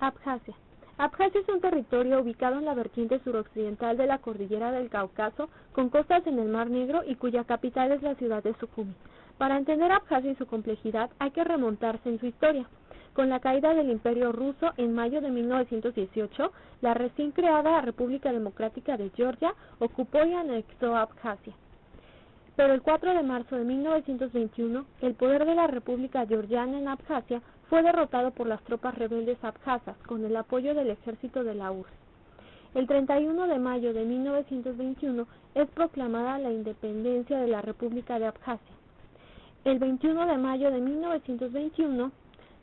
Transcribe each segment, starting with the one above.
Abjasia. Abjasia es un territorio ubicado en la vertiente suroccidental de la cordillera del Cáucaso, con costas en el Mar Negro y cuya capital es la ciudad de Sujumi. Para entender Abjasia y su complejidad hay que remontarse en su historia. Con la caída del Imperio Ruso en mayo de 1918, la recién creada República Democrática de Georgia ocupó y anexó Abjasia. Pero el 4 de marzo de 1921, el poder de la República Georgiana en Abjasia fue derrotado por las tropas rebeldes abjasas con el apoyo del ejército de la URSS. El 31 de mayo de 1921 es proclamada la independencia de la República de Abjasia. El 21 de mayo de 1921,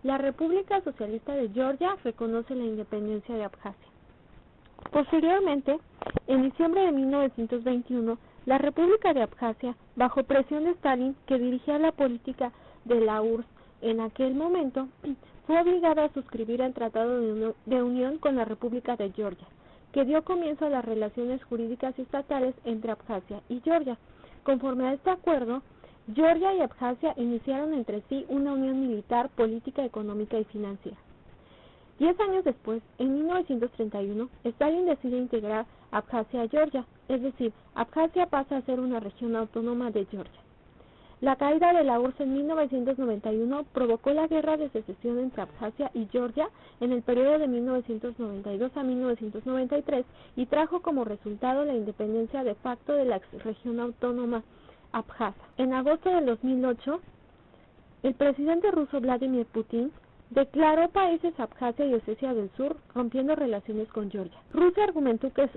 la República Socialista de Georgia reconoce la independencia de Abjasia. Posteriormente, en diciembre de 1921, la República de Abjasia, bajo presión de Stalin, que dirigía la política de la URSS en aquel momento, fue obligada a suscribir el Tratado de Unión con la República de Georgia, que dio comienzo a las relaciones jurídicas y estatales entre Abjasia y Georgia. Conforme a este acuerdo, Georgia y Abjasia iniciaron entre sí una unión militar, política, económica y financiera. 10 años después, en 1931, Stalin decide integrar Abjasia a Georgia, es decir, Abjasia pasa a ser una región autónoma de Georgia. La caída de la URSS en 1991 provocó la guerra de secesión entre Abjasia y Georgia en el periodo de 1992 a 1993 y trajo como resultado la independencia de facto de la región autónoma abjasa. En agosto del 2008, el presidente ruso Vladimir Putin declaró países Abjasia y Osetia del Sur, rompiendo relaciones con Georgia. Rusia argumentó que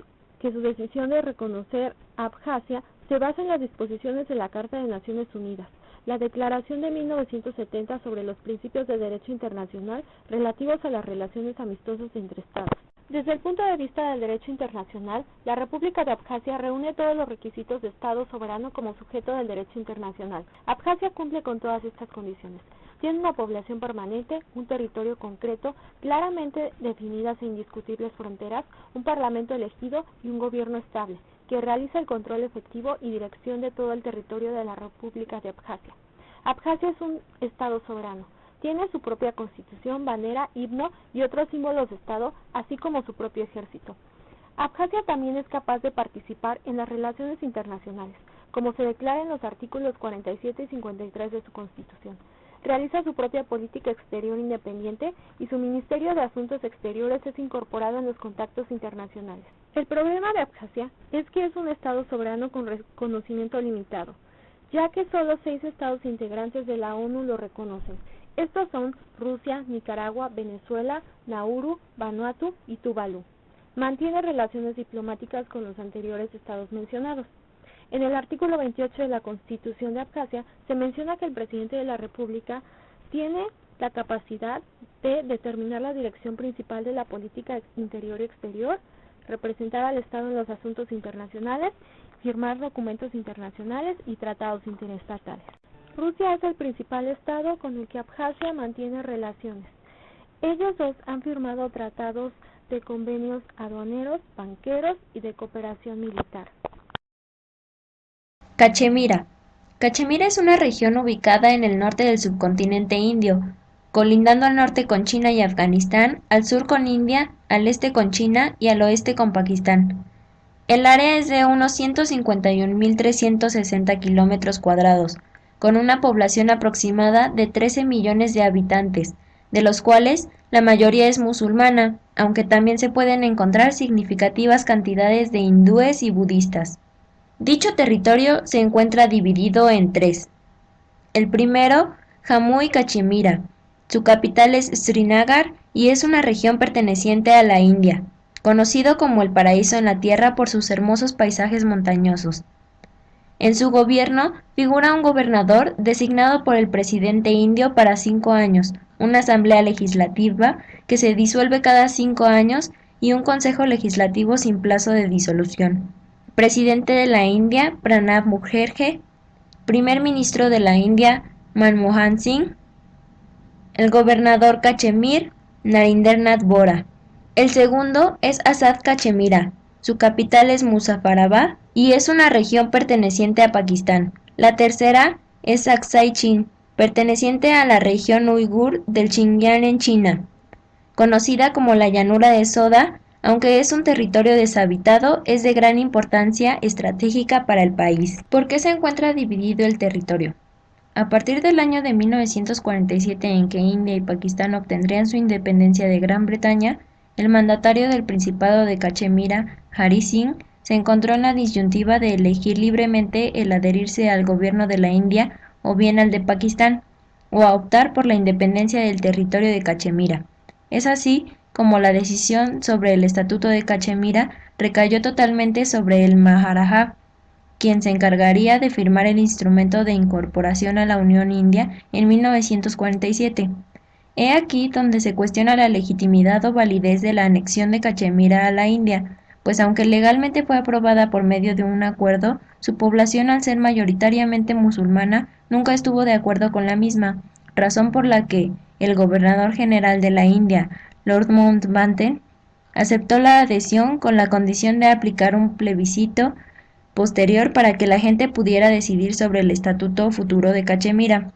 su decisión de reconocer Abjasia se basa en las disposiciones de la Carta de Naciones Unidas, la Declaración de 1970 sobre los principios de derecho internacional relativos a las relaciones amistosas entre Estados. Desde el punto de vista del derecho internacional, la República de Abjasia reúne todos los requisitos de Estado soberano como sujeto del derecho internacional. Abjasia cumple con todas estas condiciones. Tiene una población permanente, un territorio concreto, claramente definidas e indiscutibles fronteras, un parlamento elegido y un gobierno estable, que realiza el control efectivo y dirección de todo el territorio de la República de Abjasia. Abjasia es un Estado soberano. Tiene su propia constitución, bandera, himno y otros símbolos de Estado, así como su propio ejército. Abjasia también es capaz de participar en las relaciones internacionales, como se declara en los artículos 47 y 53 de su Constitución. Realiza su propia política exterior independiente y su Ministerio de Asuntos Exteriores es incorporado en los contactos internacionales. El problema de Abjasia es que es un Estado soberano con reconocimiento limitado, ya que solo 6 Estados integrantes de la ONU lo reconocen. Estos son Rusia, Nicaragua, Venezuela, Nauru, Vanuatu y Tuvalu. Mantiene relaciones diplomáticas con los anteriores estados mencionados. En el artículo 28 de la Constitución de Abjasia se menciona que el presidente de la República tiene la capacidad de determinar la dirección principal de la política interior y exterior, representar al Estado en los asuntos internacionales, firmar documentos internacionales y tratados interestatales. Rusia es el principal estado con el que Abjasia mantiene relaciones. Ellos dos han firmado tratados de convenios aduaneros, banqueros y de cooperación militar. Cachemira. Cachemira es una región ubicada en el norte del subcontinente indio, colindando al norte con China y Afganistán, al sur con India, al este con China y al oeste con Pakistán. El área es de unos 151.360 kilómetros cuadrados, con una población aproximada de 13 millones de habitantes, de los cuales la mayoría es musulmana, aunque también se pueden encontrar significativas cantidades de hindúes y budistas. Dicho territorio se encuentra dividido en 3. El primero, Jammu y Cachemira. Su capital es Srinagar y es una región perteneciente a la India, conocido como el paraíso en la tierra por sus hermosos paisajes montañosos. En su gobierno figura un gobernador designado por el presidente indio para 5 años, una asamblea legislativa que se disuelve cada 5 años y un consejo legislativo sin plazo de disolución. Presidente de la India, Pranab Mukherjee. Primer ministro de la India, Manmohan Singh. El gobernador Cachemir, Narendranath Bora. El segundo es Azad Cachemira. Su capital es Muzaffarabad y es una región perteneciente a Pakistán. La tercera es Aksai Chin, perteneciente a la región uigur del Xinjiang en China. conocida como la llanura de Soda. Aunque es un territorio deshabitado, es de gran importancia estratégica para el país. ¿Por qué se encuentra dividido el territorio? A partir del año de 1947, en que India y Pakistán obtendrían su independencia de Gran Bretaña, el mandatario del Principado de Cachemira, Hari Singh, se encontró en la disyuntiva de elegir libremente el adherirse al gobierno de la India o bien al de Pakistán, o a optar por la independencia del territorio de Cachemira. Es así como la decisión sobre el Estatuto de Cachemira recayó totalmente sobre el Maharaja, quien se encargaría de firmar el instrumento de incorporación a la Unión India en 1947. He aquí donde se cuestiona la legitimidad o validez de la anexión de Cachemira a la India, pues aunque legalmente fue aprobada por medio de un acuerdo, su población, al ser mayoritariamente musulmana, nunca estuvo de acuerdo con la misma, razón por la que el gobernador general de la India, Lord Mountbatten, aceptó la adhesión con la condición de aplicar un plebiscito posterior para que la gente pudiera decidir sobre el estatuto futuro de Cachemira.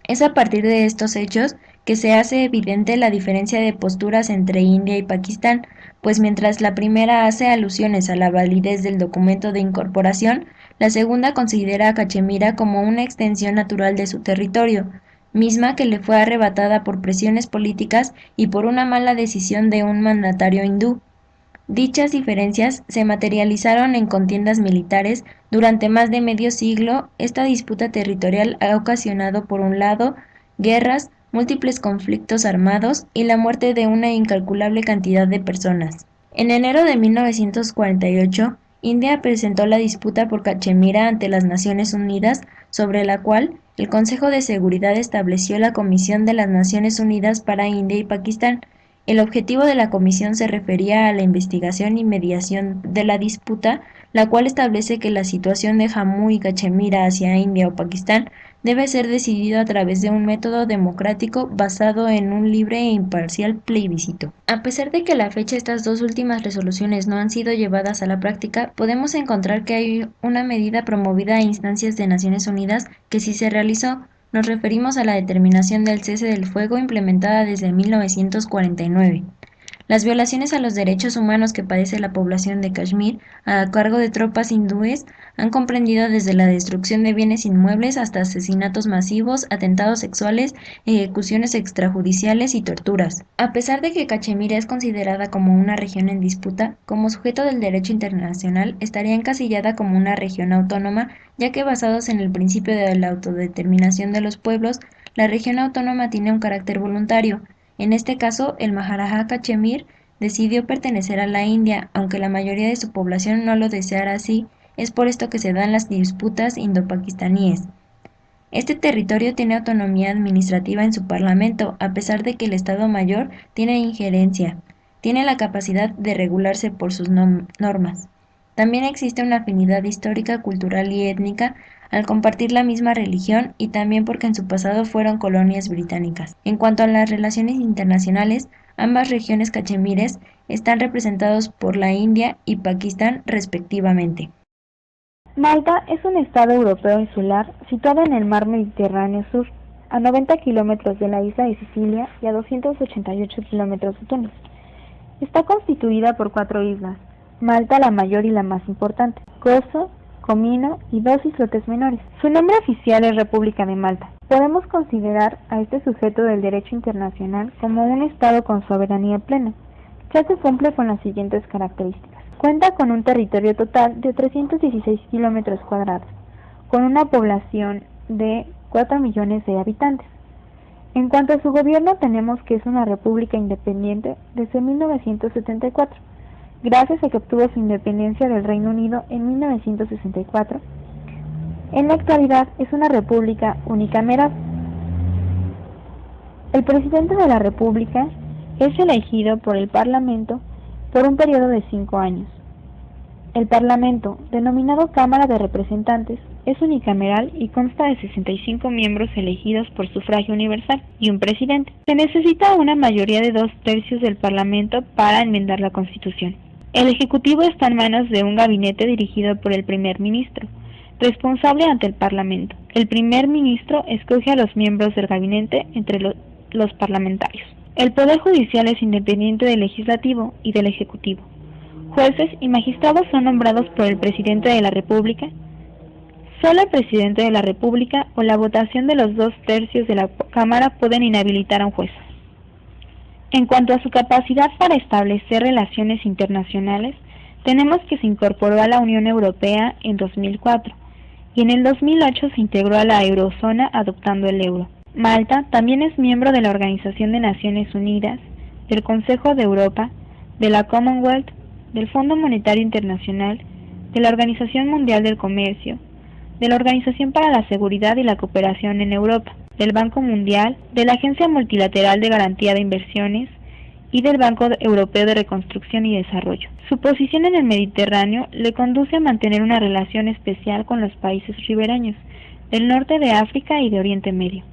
Es a partir de estos hechos que se hace evidente la diferencia de posturas entre India y Pakistán, pues mientras la primera hace alusiones a la validez del documento de incorporación, la segunda considera a Cachemira como una extensión natural de su territorio, misma que le fue arrebatada por presiones políticas y por una mala decisión de un mandatario hindú. Dichas diferencias se materializaron en contiendas militares durante más de medio siglo. Esta disputa territorial ha ocasionado, por un lado, guerras, múltiples conflictos armados y la muerte de una incalculable cantidad de personas. En enero de 1948, India presentó la disputa por Cachemira ante las Naciones Unidas, sobre la cual el Consejo de Seguridad estableció la Comisión de las Naciones Unidas para India y Pakistán. El objetivo de la comisión se refería a la investigación y mediación de la disputa, la cual establece que la situación de Jammu y Cachemira hacia India o Pakistán debe ser decidido a través de un método democrático basado en un libre e imparcial plebiscito. A pesar de que a la fecha estas dos últimas resoluciones no han sido llevadas a la práctica, podemos encontrar que hay una medida promovida a instancias de Naciones Unidas que sí se realizó. Nos referimos a la determinación del cese del fuego implementada desde 1949. Las violaciones a los derechos humanos que padece la población de Kashmir a cargo de tropas hindúes han comprendido desde la destrucción de bienes inmuebles hasta asesinatos masivos, atentados sexuales, ejecuciones extrajudiciales y torturas. A pesar de que Cachemira es considerada como una región en disputa, como sujeto del derecho internacional estaría encasillada como una región autónoma, ya que basados en el principio de la autodeterminación de los pueblos, la región autónoma tiene un carácter voluntario. En este caso, el Maharaja Cachemir decidió pertenecer a la India, aunque la mayoría de su población no lo deseara así. Es por esto que se dan las disputas indo-pakistaníes. Este territorio tiene autonomía administrativa en su parlamento, a pesar de que el Estado Mayor tiene injerencia. Tiene la capacidad de regularse por sus normas. También existe una afinidad histórica, cultural y étnica al compartir la misma religión y también porque en su pasado fueron colonias británicas. En cuanto a las relaciones internacionales, ambas regiones cachemires están representados por la India y Pakistán respectivamente. Malta es un estado europeo insular situado en el mar Mediterráneo Sur, a 90 kilómetros de la isla de Sicilia y a 288 kilómetros de Túnez. Está constituida por 4 islas, Malta la mayor y la más importante, Gozo, Comino y 2 islotes menores. Su nombre oficial es República de Malta. Podemos considerar a este sujeto del derecho internacional como un estado con soberanía plena, ya que cumple con las siguientes características. Cuenta con un territorio total de 316 kilómetros cuadrados, con una población de 4 millones de habitantes. En cuanto a su gobierno, tenemos que es una república independiente desde 1974, gracias a que obtuvo su independencia del Reino Unido en 1964. En la actualidad es una república unicameral. El presidente de la república es elegido por el Parlamento por un periodo de 5 años. El Parlamento, denominado Cámara de Representantes, es unicameral y consta de 65 miembros elegidos por sufragio universal y un presidente. Se necesita una mayoría de 2/3 del Parlamento para enmendar la Constitución. El Ejecutivo está en manos de un gabinete dirigido por el Primer Ministro, responsable ante el Parlamento. El Primer Ministro escoge a los miembros del gabinete entre los parlamentarios. El Poder Judicial es independiente del Legislativo y del Ejecutivo. Jueces y magistrados son nombrados por el Presidente de la República. Solo el Presidente de la República o la votación de los 2/3 de la Cámara pueden inhabilitar a un juez. En cuanto a su capacidad para establecer relaciones internacionales, tenemos que se incorporó a la Unión Europea en 2004 y en el 2008 se integró a la eurozona adoptando el euro. Malta también es miembro de la Organización de Naciones Unidas, del Consejo de Europa, de la Commonwealth, del Fondo Monetario Internacional, de la Organización Mundial del Comercio, de la Organización para la Seguridad y la Cooperación en Europa, del Banco Mundial, de la Agencia Multilateral de Garantía de Inversiones y del Banco Europeo de Reconstrucción y Desarrollo. Su posición en el Mediterráneo le conduce a mantener una relación especial con los países ribereños del norte de África y de Oriente Medio.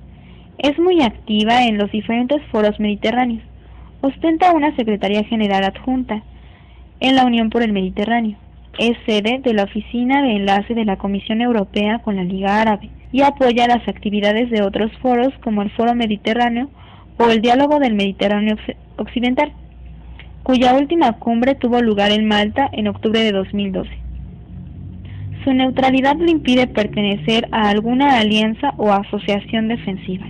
Es muy activa en los diferentes foros mediterráneos. Ostenta una Secretaría General adjunta en la Unión por el Mediterráneo. Es sede de la Oficina de Enlace de la Comisión Europea con la Liga Árabe y apoya las actividades de otros foros como el Foro Mediterráneo o el Diálogo del Mediterráneo Occidental, cuya última cumbre tuvo lugar en Malta en octubre de 2012. Su neutralidad le impide pertenecer a alguna alianza o asociación defensiva.